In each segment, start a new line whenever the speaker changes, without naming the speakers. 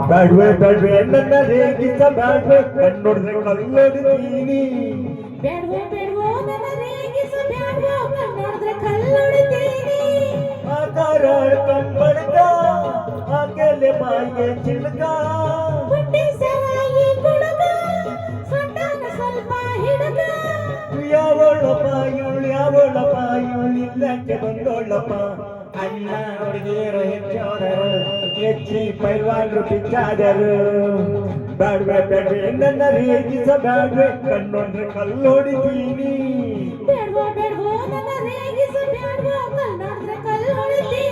ಬ್ಯಾಡ್ವೆ ಬ್ಯಾಡ್ವೆ ನನ್ನ ರೇಗಿಸ ಬ್ಯಾಡ್ವೆ ಕಣ್ಣೊಡ್ರೆ ಕಲ್ಲೊಡಿತೀನಿ
ಬೇಡ್ವೋ ಬೇಡ್ವೋ ನನ್ನ ರೇಗಿಸ ಬ್ಯಾಡ್ವೋ ಕಣ್ಣೊಡ್ರೆ ಕಲ್ಲೊಡಿತೀನಿ
ಆಕಾರ ಕಂಬಡ್ಕ ಆಕೆಲೆ ಬಾಯಿಗೆ ಚಿಲ್ಕ
ಬುಟ್ಟಿ ಸರಾಯಿ ಕುಡುಕ ಸೊಂಟನ ಸ್ವಲ್ಪ ಹಿಡುಕ
ಯಾವಳಪ್ಪ ಇವಳು ಯಾವಳಪ್ಪ ಇವಳು ಇಲ್ಲಕ್ಕೆ ಬಂದೋಳಪ್ಪ ಅಣ್ಣ ಹುಡುಗಿಯರು ಹೆಚ್ಚೋದರು ಹೆಚ್ಚಿ ಪೈಲ್ವಾನ್ರು ಪಿಚ್ಚಾದರು ಬ್ಯಾಡ್ವೆ ಬ್ಯಾಡ್ವೆ ನನ್ನ ರೇಗಿಸ ಬ್ಯಾಡ್ವೆ ಕಣ್ಣೊಂದ್ರೆ ಕಲ್ಲೊಡಿತೀನಿ
ಬೇಡ್ವೋ ಬೇಡ್ವೋ ನನ್ನ ರೇಗಿಸ ಬ್ಯಾಡ್ವೋ ಕಣ್ಣೊಡ್ರೆ ಕಲ್ಲೊಡಿತೀನಿ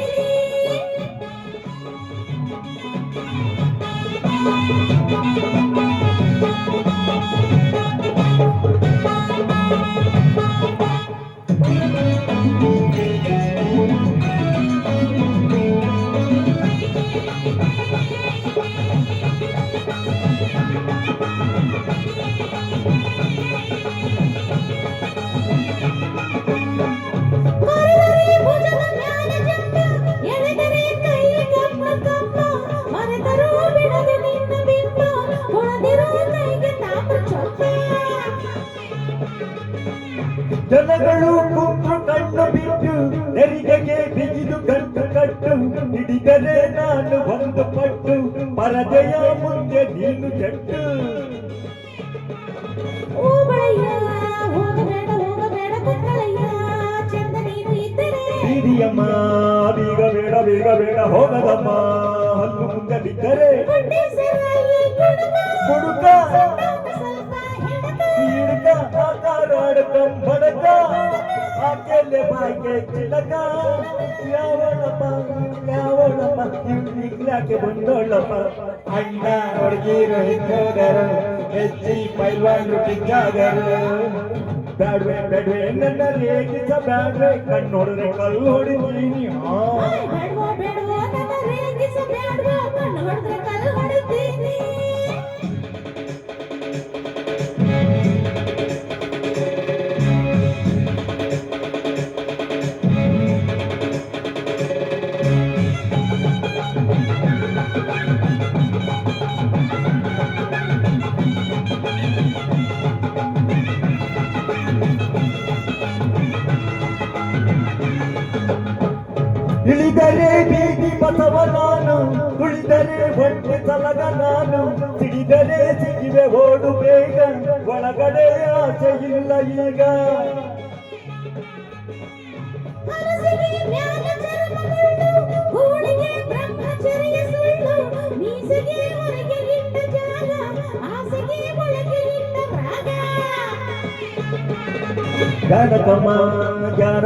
ಜನಗಳು ಕುಂತು ಕಣ್ಣು ಬಿಟ್ಟು ನೆರಿಗೆಗೆ ಬಿಗಿದು ಗಂಟು ಕಟ್ಟು ಹಿಡಿದರೆ ನಾನು ಒಂದು ಪಟ್ಟು ಪರದೆಯ ಮುಂದೆ ನೀನು ಜಟ್ಟು
ಹೋಗಬೇಡ ಹೋಗಬೇಡ ಕಕ್ಕಳಯ್ಯ ಚಂದ ನೀನು ಇದ್ದರೆ
ಬೀದಿಯಮ್ಮ ಬೀಗ ಬೇಡ ಬೇಗ ಬೇಡ ಹೋಗದಮ್ಮ ಹಲ್ಲು ಮುಂದೆ ಬಿದ್ದರೆ ಹುಡುಕ ಹಿಡ್ಕ ಆಕಾರಾಡ ಕಂಬಡಕ ಆಕೆಲೆ ಬಾಯಿಗೆ ಚಿಲಕ ಯಾವಳಪ್ಪ ಯಾವಳಪ್ಪ ಇವ್ನಿಗ್ಲಾಕೆ ಬಂದೋಳಪ್ಪ ಅಣ್ಣ ಹುಡುಗಿರು ಹೆಚ್ಚೋದರು ಹೆಚ್ಚಿ ಪೈಲ್ವಾನ್ರು ಕಿಚ್ಚಾದರು ಬ್ಯಾಡ್ವೆ ಬ್ಯಾಡ್ವೆ ನನ್ನ ರೇಗಿಸ ಬ್ಯಾಡ್ವೆ ಕಣ್ಣೊಡ್ರೆ ಕಲ್ಲೊಡಿತೀನಿ
ಬೇಡ್ವೋ ಬೇಡ್ವೋ ನನ್ನ ರೇಗಿಸ ಬ್ಯಾಡ್ವೋ ಕಣ್ಣೊಡ್ರೆ ಕಲ್ಲೊಡಿತೀನಿ
ಇಳಿದರೆ ಬೀದಿ ಬಸವ ನಾನು ತುಳಿದರೆ ಹೊಟ್ಟೆ ಸಲಗ ನಾನು ಸಿಡಿದರೆ ಸಿಗಿವೆ ಓಡು ಬೇಗ ಒಳಗಡೆ ಆಸೆ ಇಲ್ಲ ಈಗ ಜಾನಕಮ್ಮ ಜಾರ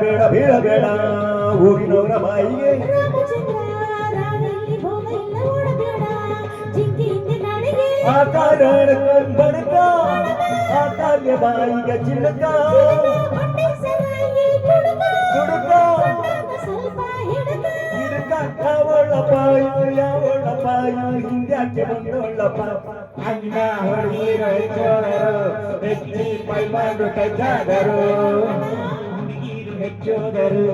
ಬೇಡ ಬೀಳಬೇಡ ಊರಿನವರ ಬಾಯಿಗೆ ಆಕಾರ ಬಡಕ ಆಕಾರ್ಯ ಬಾಯಿಗೆ ಚಿಲಕ ಹುಡುಕ ಹಿಡುಕ ಯಾವಳ ಪಾಯು ಹಿಂದ್ಯಾಕೆ ಬಂದೋಳಪ್ಪ ಅಣ್ಣ ಹೊರಗೀರು ಹೆಚ್ಚೋದರು ಹೆಚ್ಚಿ ಪೈಲ್ವಾನ್ರು ಕಚ್ಚಾದರು ಹೆಚ್ಚೋದರು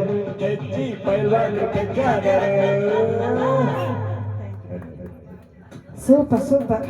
ಹೆಚ್ಚಿ ಪೈಲ್ವಾನ್ರು ಕಚ್ಚಾದರು
ಸೂಪರ್